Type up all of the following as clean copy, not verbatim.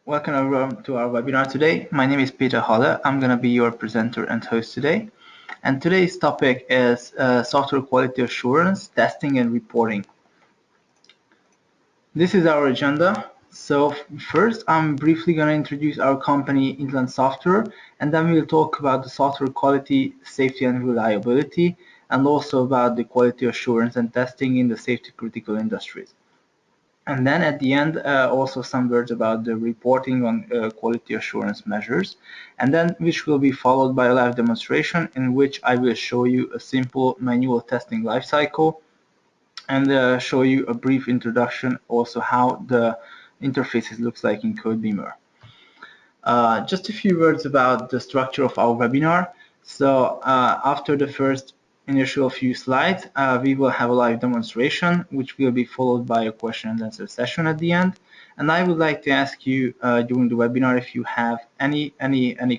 Welcome everyone to our webinar today. My name is Peter Holle. I'm going to be your presenter and host today. And today's topic is software quality assurance, testing and reporting. This is our agenda. So first, I'm briefly going to introduce our company, Inland Software, and then we'll talk about the software quality, safety and reliability, and also about the quality assurance and testing in the safety critical industries. And then at the end, also some words about the reporting on quality assurance measures, and then which will be followed by a live demonstration in which I will show you a simple manual testing lifecycle and show you a brief introduction also how the interfaces looks like in Codebeamer. Just a few words about the structure of our webinar. So after the first initial few slides, we will have a live demonstration, which will be followed by a question and answer session at the end. And I would like to ask you during the webinar, if you have any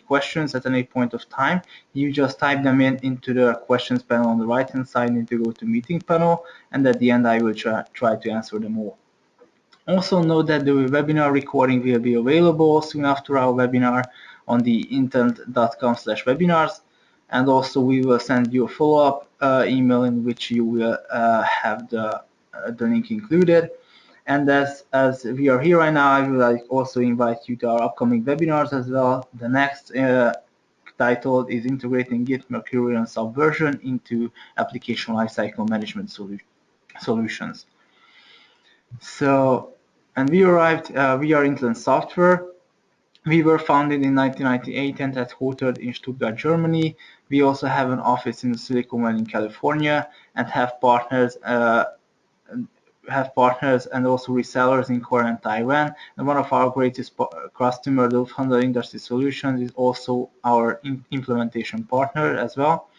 questions at any point of time, you just type them into the questions panel on the right hand side in the GoToMeeting panel, and at the end I will try to answer them all. Also note that the webinar recording will be available soon after our webinar on the intent.com/webinars, and also we will send you a follow-up email in which you will have the link included. And as we are here right now, I would like also invite you to our upcoming webinars as well. The next titled is Integrating Git, Mercurial, and Subversion into Application Lifecycle Management Solutions. So, and we are Inland Software. We were founded in 1998 and headquartered in Stuttgart, Germany. We also have an office in Silicon Valley in California and have partners and also resellers in Korea and Taiwan. And one of our greatest customers, Lufthansa Industry Solutions, is also our implementation partner as well.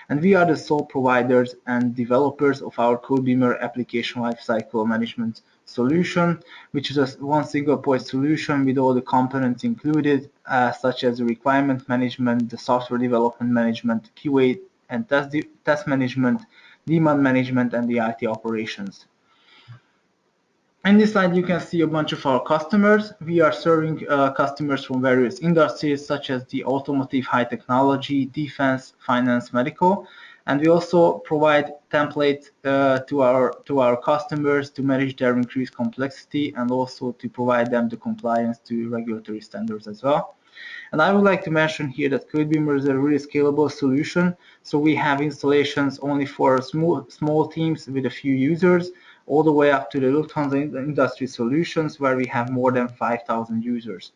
And we are the sole providers and developers of our Codebeamer application lifecycle management solution, which is a one single point solution with all the components included, such as the requirement management, the software development management, QA and test management, demand management, and the IT operations. In this slide, you can see a bunch of our customers. We are serving customers from various industries, such as the automotive, high technology, defense, finance, medical. And we also provide templates to our customers to manage their increased complexity and also to provide them the compliance to regulatory standards as well. And I would like to mention here that Codebeamer is a really scalable solution. So we have installations only for small teams with a few users, all the way up to the Lufthansa Industry Solutions, where we have more than 5,000 users.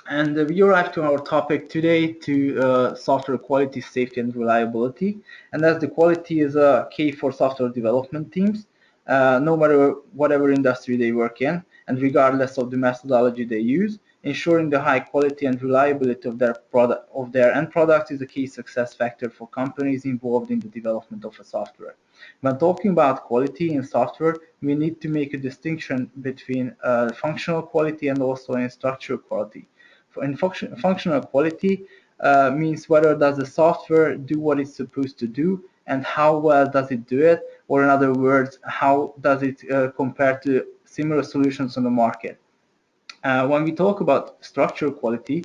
And we arrive to our topic today, to software quality, safety, and reliability. And as the quality is a key for software development teams, no matter whatever industry they work in, and regardless of the methodology they use, ensuring the high quality and reliability of their end product is a key success factor for companies involved in the development of a software. When talking about quality in software, we need to make a distinction between functional quality and also in structural quality. In functional quality means whether does the software do what it's supposed to do and how well does it do it, or in other words, how does it compare to similar solutions on the market. When we talk about structural quality,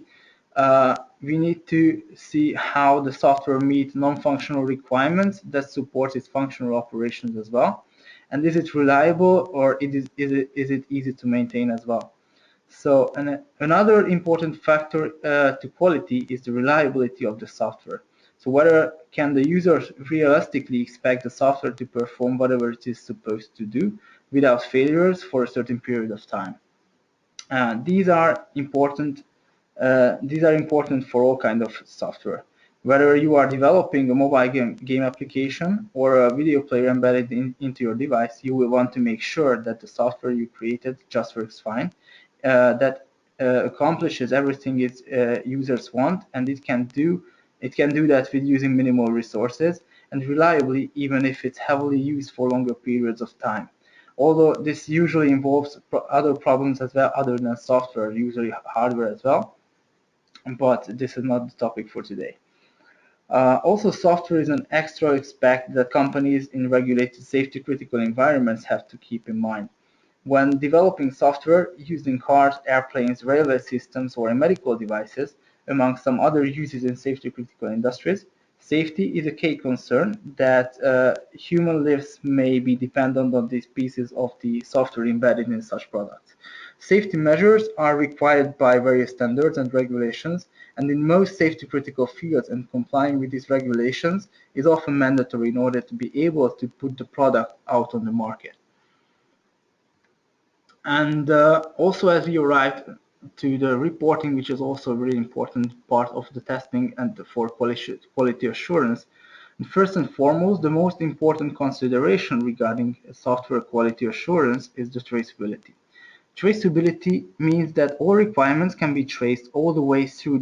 we need to see how the software meets non-functional requirements that support its functional operations as well. And is it reliable, or is it easy to maintain as well? So another important factor to quality is the reliability of the software. So whether can the users realistically expect the software to perform whatever it is supposed to do without failures for a certain period of time. These are important for all kinds of software. Whether you are developing a mobile game application or a video player embedded into your device, you will want to make sure that the software you created just works fine, that accomplishes everything its users want, and it can do that with using minimal resources and reliably, even if it's heavily used for longer periods of time. Although this usually involves other problems as well, other than software, usually hardware as well, but this is not the topic for today. Also, software is an extra aspect that companies in regulated safety critical environments have to keep in mind. When developing software used in cars, airplanes, railway systems, or in medical devices, among some other uses in safety-critical industries, safety is a key concern that human lives may be dependent on these pieces of the software embedded in such products. Safety measures are required by various standards and regulations, and in most safety-critical fields, and complying with these regulations is often mandatory in order to be able to put the product out on the market. And also, as we arrived to the reporting, which is also a really important part of the testing and for quality assurance, and first and foremost, the most important consideration regarding software quality assurance is the traceability. Traceability means that all requirements can be traced all the way through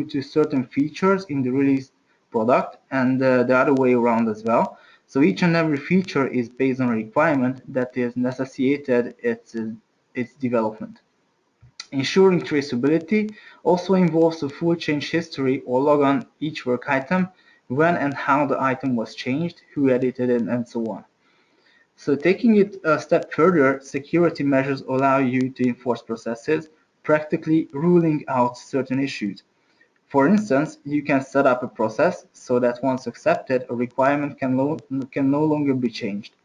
to certain features in the released product, and the other way around as well. So each and every feature is based on a requirement that is necessitated its development. Ensuring traceability also involves a full change history or log on each work item, when and how the item was changed, who edited it, and so on. So taking it a step further, security measures allow you to enforce processes, practically ruling out certain issues. For instance, you can set up a process so that once accepted, a requirement can no longer be changed.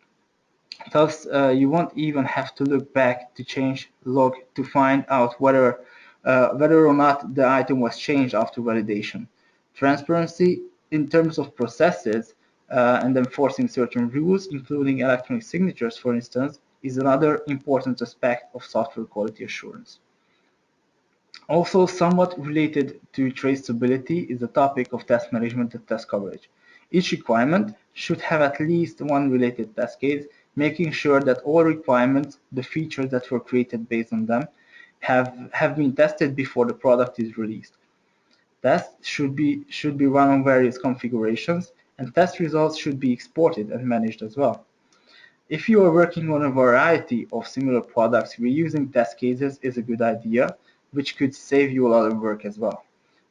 Thus, you won't even have to look back to change log to find out whether or not the item was changed after validation. Transparency in terms of processes and enforcing certain rules, including electronic signatures, for instance, is another important aspect of software quality assurance. Also, somewhat related to traceability is the topic of test management and test coverage. Each requirement should have at least one related test case, making sure that all requirements, the features that were created based on them, have been tested before the product is released. Tests should be run on various configurations, and test results should be exported and managed as well. If you are working on a variety of similar products, reusing test cases is a good idea, which could save you a lot of work as well.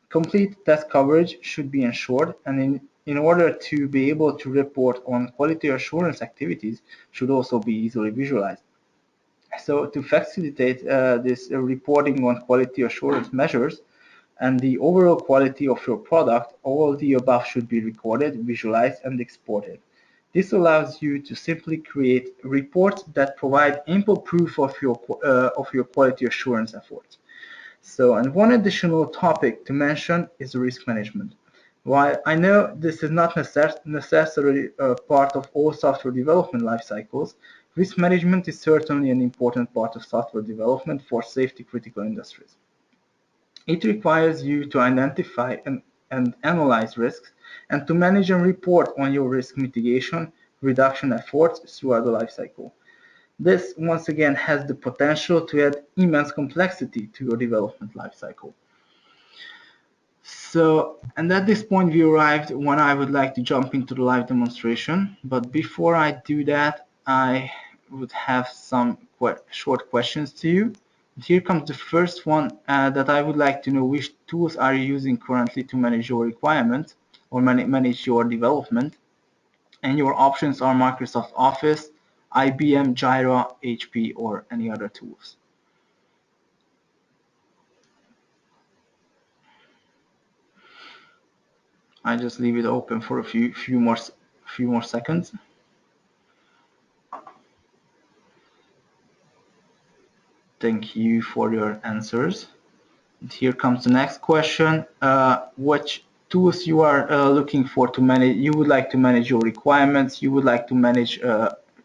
Complete test coverage should be ensured, and in order to be able to report on quality assurance activities should also be easily visualized. So to facilitate this reporting on quality assurance measures and the overall quality of your product, all the above should be recorded, visualized, and exported. This allows you to simply create reports that provide ample proof of your quality assurance efforts. So, and one additional topic to mention is risk management. While I know this is not necessarily a part of all software development life cycles, risk management is certainly an important part of software development for safety critical industries. It requires you to identify and analyze risks and to manage and report on your risk mitigation reduction efforts throughout the life cycle. This, once again, has the potential to add immense complexity to your development lifecycle. So, and at this point we arrived when I would like to jump into the live demonstration. But before I do that, I would have some short questions to you. Here comes the first one that I would like to know: which tools are you using currently to manage your requirements or manage your development? And your options are Microsoft Office, IBM, Jira, HP, or any other tools. I just leave it open for a few more seconds. Thank you for your answers. And here comes the next question: which tools you are looking for to manage? You would like to manage your requirements, you would like to manage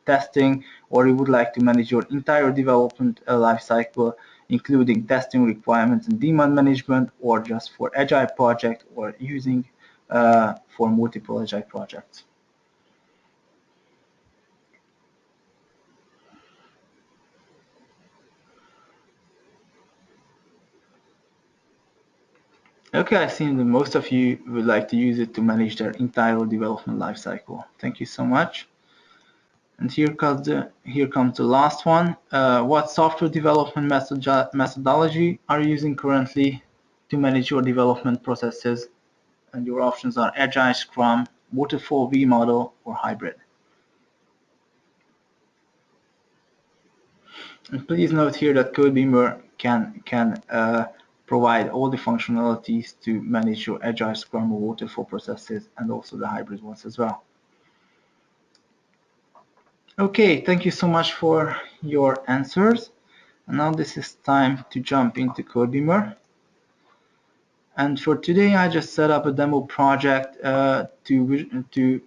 testing, or you would like to manage your entire development life cycle, including testing requirements and demand management, or just for agile project, or using for multiple agile projects. Okay, I think that most of you would like to use it to manage their entire development lifecycle. Thank you so much. And here comes the last one. What software development methodology are you using currently to manage your development processes? And your options are Agile, Scrum, Waterfall, V-Model, or Hybrid. And please note here that Codebeamer can provide all the functionalities to manage your agile, Scrum, or waterfall processes, and also the hybrid ones as well. Okay, thank you so much for your answers. And now this is time to jump into Codebeamer. And for today, I just set up a demo project to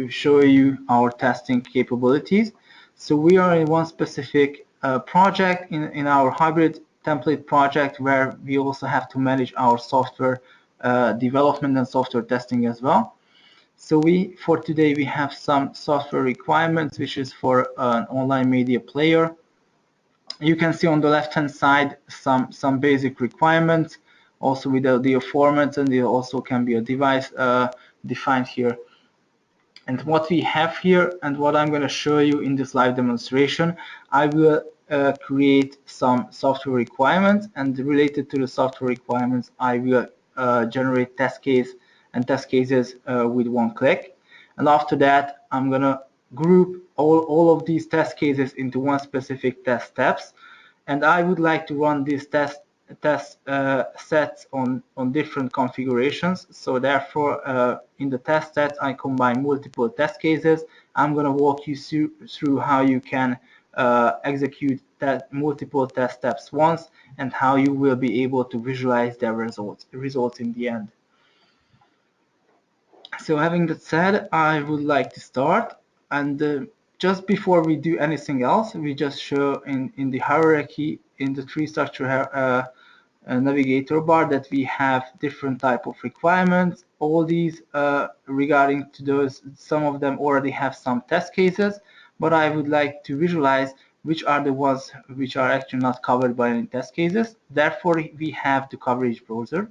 show you our testing capabilities. So we are in one specific project in our hybrid template project, where we also have to manage our software development and software testing as well. So for today we have some software requirements, which is for an online media player. You can see on the left hand side some basic requirements, also with the audio formats, and there also can be a device defined here. And what we have here, and what I'm going to show you in this live demonstration, I will create some software requirements, and related to the software requirements, I will generate test cases with one click. And after that, I'm going to group all of these test cases into one specific test steps. And I would like to run these test sets on different configurations. So therefore, in the test sets, I combine multiple test cases. I'm going to walk you through how you can execute that multiple test steps once, and how you will be able to visualize their results in the end. So having that said, I would like to start. And just before we do anything else, we just show in the hierarchy, in the tree structure navigator bar, that we have different type of requirements. All these regarding to those, some of them already have some test cases, but I would like to visualize which are the ones which are actually not covered by any test cases. Therefore, we have the coverage browser.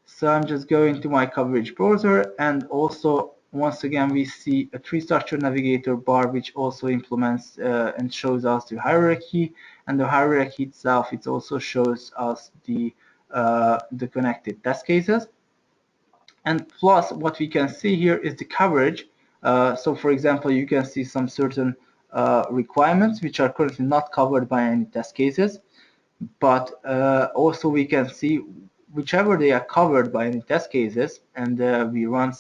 So I'm just going to my coverage browser, and also once again we see a tree structure navigator bar, which also implements and shows us the hierarchy, and the hierarchy itself, it also shows us the connected test cases. And plus, what we can see here is the coverage. So for example, you can see some certain requirements which are currently not covered by any test cases, but also we can see whichever they are covered by any test cases, and we run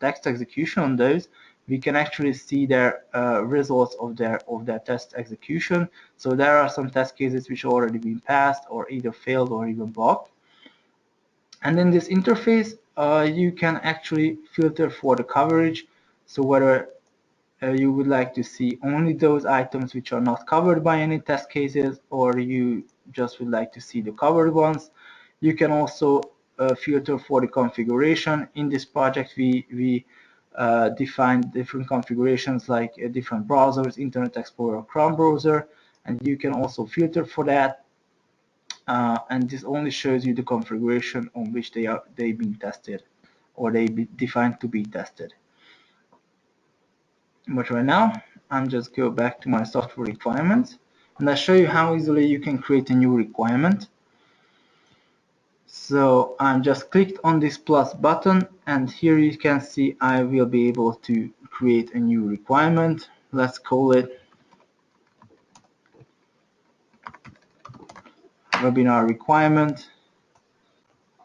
text execution on those, we can actually see their results of their test execution. So there are some test cases which already been passed, or either failed or even blocked. And in this interface, you can actually filter for the coverage. So whether you would like to see only those items which are not covered by any test cases, or you just would like to see the covered ones. You can also filter for the configuration. In this project, we define different configurations, like different browsers, Internet Explorer, Chrome browser, and you can also filter for that. And this only shows you the configuration on which they being tested, or they be defined to be tested. But right now, I'm just go back to my software requirements, and I'll show you how easily you can create a new requirement. So I'm just clicked on this plus button, and here you can see I will be able to create a new requirement. Let's call it webinar requirement.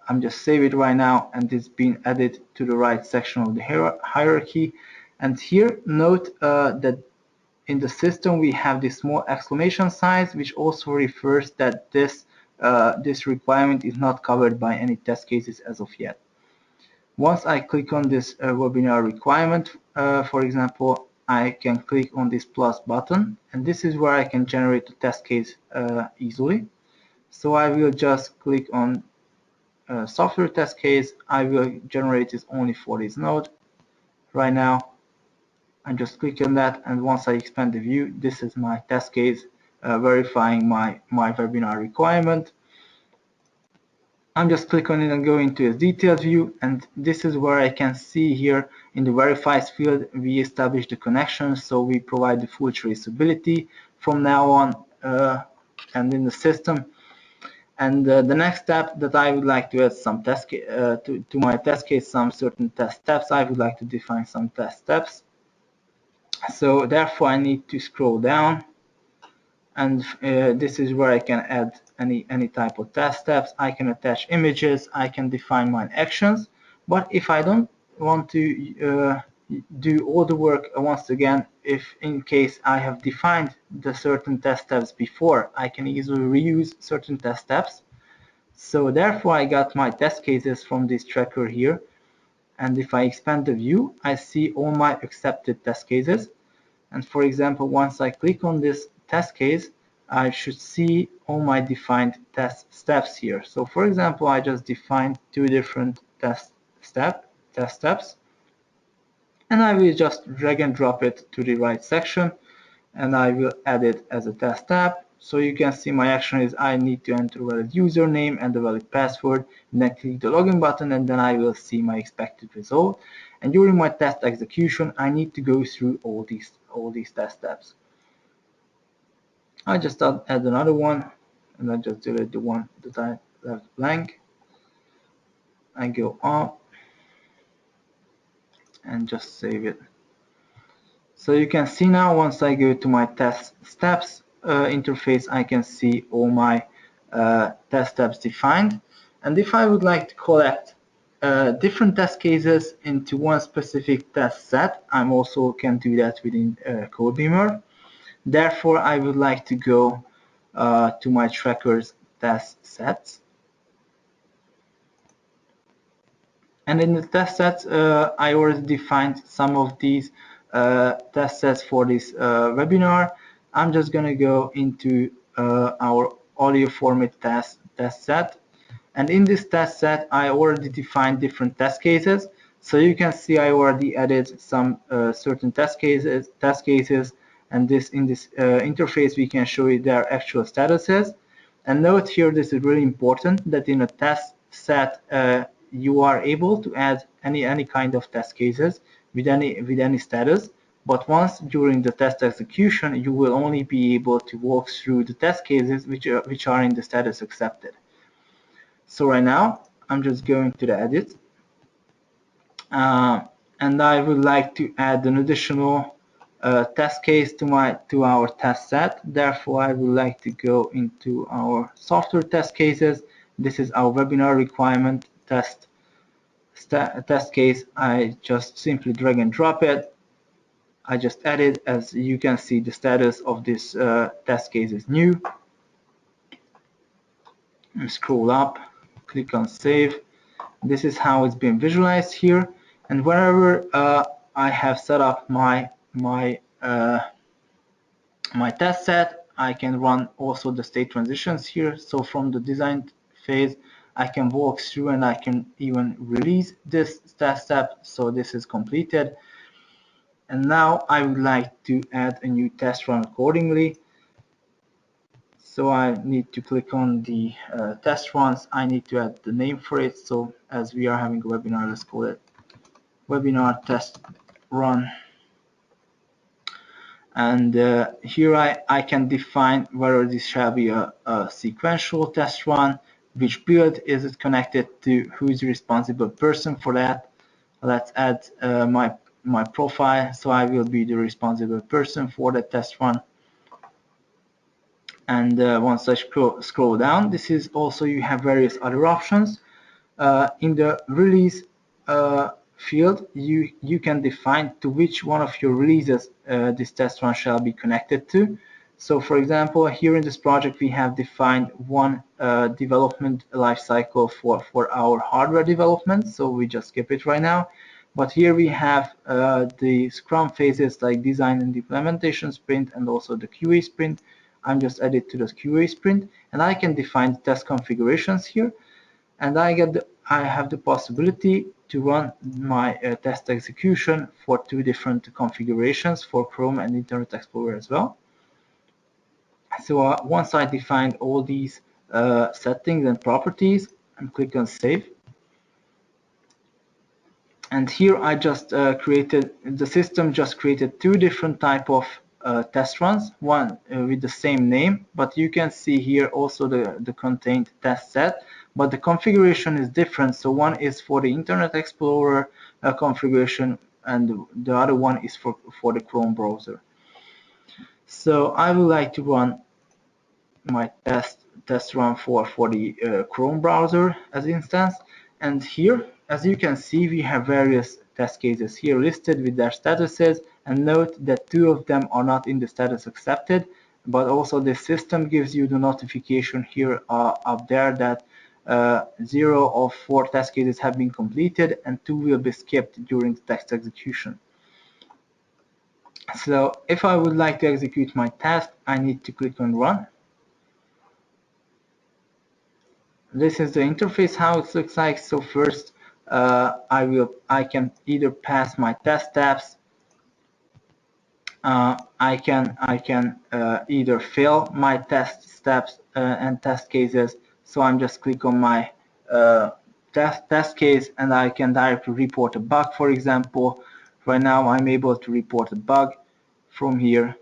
I'm just save it right now, and it's been added to the right section of the hierarchy. And here note that in the system we have this small exclamation sign, which also refers that this requirement is not covered by any test cases as of yet. Once I click on this webinar requirement, for example, I can click on this plus button, and this is where I can generate a test case easily. So I will just click on software test case. I will generate this only for this node. Right now, I'm just clicking on that, and once I expand the view, this is my test case verifying my webinar requirement. I'm just click on it and go into a detailed view, and this is where I can see here in the verifies field we establish the connection, so we provide the full traceability from now on and in the system. And the next step that I would like to add some test to my test case, some certain test steps. I would like to define some test steps. So therefore I need to scroll down, and this is where I can add any type of test steps. I can attach images, I can define my actions. But if I don't want to do all the work once again, if in case I have defined the certain test steps before, I can easily reuse certain test steps. So therefore I got my test cases from this tracker here, and if I expand the view, I see all my accepted test cases. And for example, once I click on this test case, I should see all my defined test steps here. So for example, I just defined two different test steps, and I will just drag and drop it to the right section, and I will add it as a test step. So you can see my action is I need to enter a valid username and a valid password, and then click the login button, and then I will see my expected result. And during my test execution, I need to go through all these test steps. I just add another one, and I just delete the one that I left blank. I go up and just save it. So you can see now, once I go to my test steps interface, I can see all my test steps defined. And if I would like to collect different test cases into one specific test set, I also can do that within Codebeamer. Therefore, I would like to go to my trackers test sets. And in the test sets, I already defined some of these test sets for this webinar. I'm just going to go into our audio format test set. And in this test set, I already defined different test cases. So you can see I already added some certain test cases, and in this interface we can show you their actual statuses. And note here, this is really important, that in a test set you are able to add any kind of test cases with any status. But once during the test execution, you will only be able to walk through the test cases which are in the status accepted. So right now, I'm just going to the edit, and I would like to add an additional test case to our test set. Therefore, I would like to go into our software test cases. This is our webinar requirement test case. I just simply drag and drop it. I just add it. As you can see, the status of this test case is new. And scroll up, click on save. This is how it's been visualized here. And wherever I have set up my test set, I can run also the state transitions here. So from the design phase, I can walk through and I can even release this test step. So this is completed. And now I would like to add a new test run accordingly. So I need to click on the test runs. I need to add the name for it. So as we are having a webinar, let's call it webinar test run. And here I can define whether this shall be a sequential test run, which build is it connected to, who is the responsible person for that. Let's add my profile, so I will be the responsible person for the test run. And once I scroll down, this is also, you have various other options. In the release field, you can define to which one of your releases this test run shall be connected to. So for example, here in this project we have defined one development lifecycle for our hardware development, so we just skip it right now. But here we have the Scrum phases like design and implementation sprint, and also the QA sprint. I'm just added to the QA sprint, and I can define test configurations here, and I have the possibility to run my test execution for two different configurations for Chrome and Internet Explorer as well. So once I defined all these settings and properties, and click on save. And here I just the system just created two different type of test runs, one with the same name, but you can see here also the contained test set, but the configuration is different. So one is for the Internet Explorer configuration, and the other one is for the Chrome browser. So I would like to run my test run for the Chrome browser as instance, and here, as you can see, we have various test cases here listed with their statuses, and note that 2 of them are not in the status accepted, but also the system gives you the notification here up there that 0 of 4 test cases have been completed and 2 will be skipped during the test execution. So if I would like to execute my test, I need to click on run. This is the interface how it looks like. So first I can either pass my test steps. I can either fail my test steps and test cases. So I'm just click on my test case and I can directly report a bug. For example, right now I'm able to report a bug from here.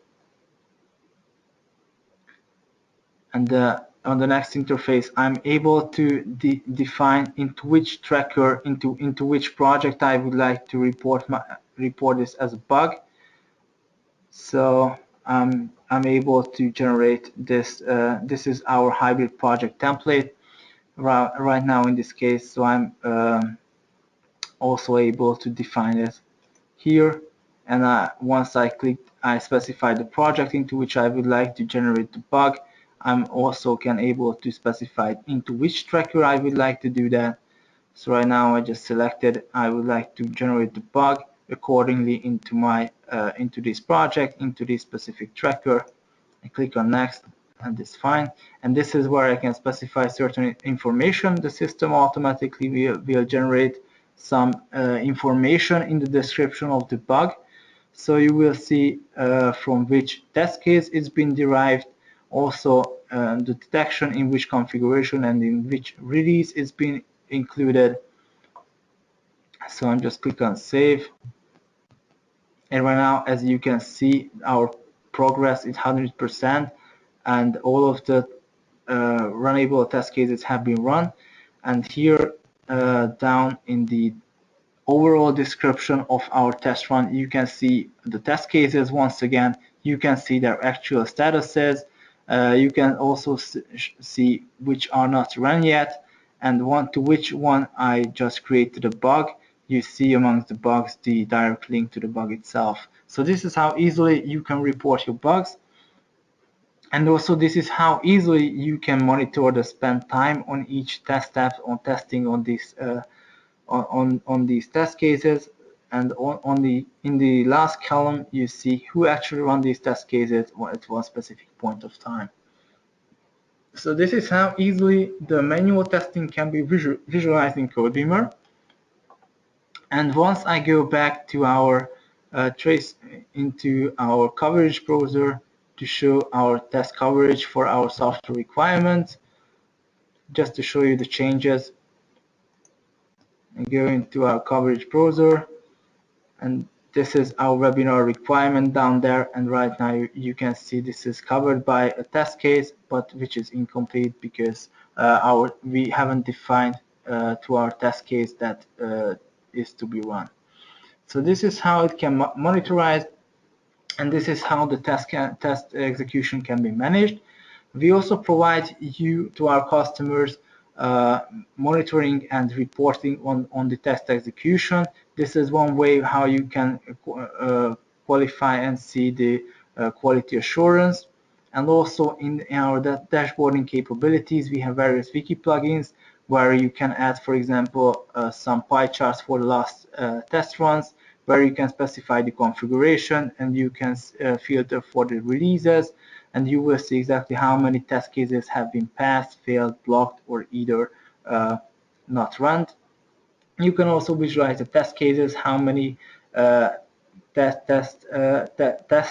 And on the next interface, I'm able to define into which tracker, into which project I would like to report this as a bug. So I'm able to generate this. This is our hybrid project template right now in this case. So I'm also able to define it here. And once I specify the project into which I would like to generate the bug. I'm also able to specify into which tracker I would like to do that. So right now I just selected I would like to generate the bug accordingly into my into this project, into this specific tracker. I click on next and it's fine. And this is where I can specify certain information. The system automatically will generate some information in the description of the bug. So you will see from which test case it's been derived, also the detection in which configuration and in which release it's been included. So I'm just click on save. And right now, as you can see, our progress is 100% and all of the runnable test cases have been run. And here down in the overall description of our test run, you can see the test cases. Once again, you can see their actual statuses. You can also see which are not run yet and to which one I just created a bug. You see amongst the bugs the direct link to the bug itself. So this is how easily you can report your bugs. And also this is how easily you can monitor the spent time on each test step on testing on this on these test cases. And in the last column you see who actually run these test cases at one specific point of time. So this is how easily the manual testing can be visualized in Codebeamer. And once I go back to our trace into our coverage browser to show our test coverage for our software requirements, just to show you the changes, and go into our coverage browser, and this is our webinar requirement down there. And right now you can see this is covered by a test case, but which is incomplete because we haven't defined to our test case that is to be run. So this is how it can monitorize, and this is how the test execution can be managed. We also provide you to our customers monitoring and reporting on the test execution. This is one way how you can qualify and see the quality assurance. And also in our dashboarding capabilities, we have various wiki plugins where you can add, for example, some pie charts for the last test runs, where you can specify the configuration and you can filter for the releases, and you will see exactly how many test cases have been passed, failed, blocked, or either not run. You can also visualize the test cases, how many test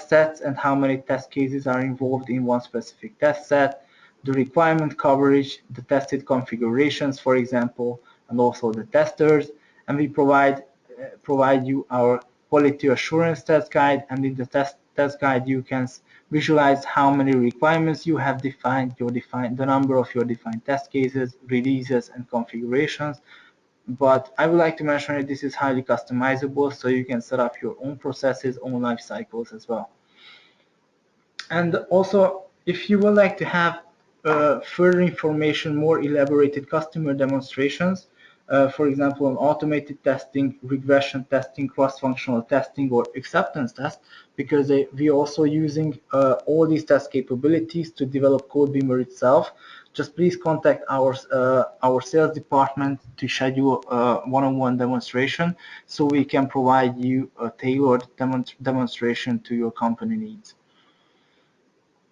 sets and how many test cases are involved in one specific test set, the requirement coverage, the tested configurations, for example, and also the testers. And we provide you our quality assurance test guide, and in the test guide you can visualize how many requirements you have defined, the number of your defined test cases, releases, and configurations. but I would like to mention that this is highly customizable, so you can set up your own processes, own life cycles as well. And also, if you would like to have further information, more elaborated customer demonstrations, for example, on automated testing, regression testing, cross-functional testing, or acceptance test, because we are also using all these test capabilities to develop Codebeamer itself. Just please contact our sales department to schedule a one-on-one demonstration, so we can provide you a tailored demonstration to your company needs.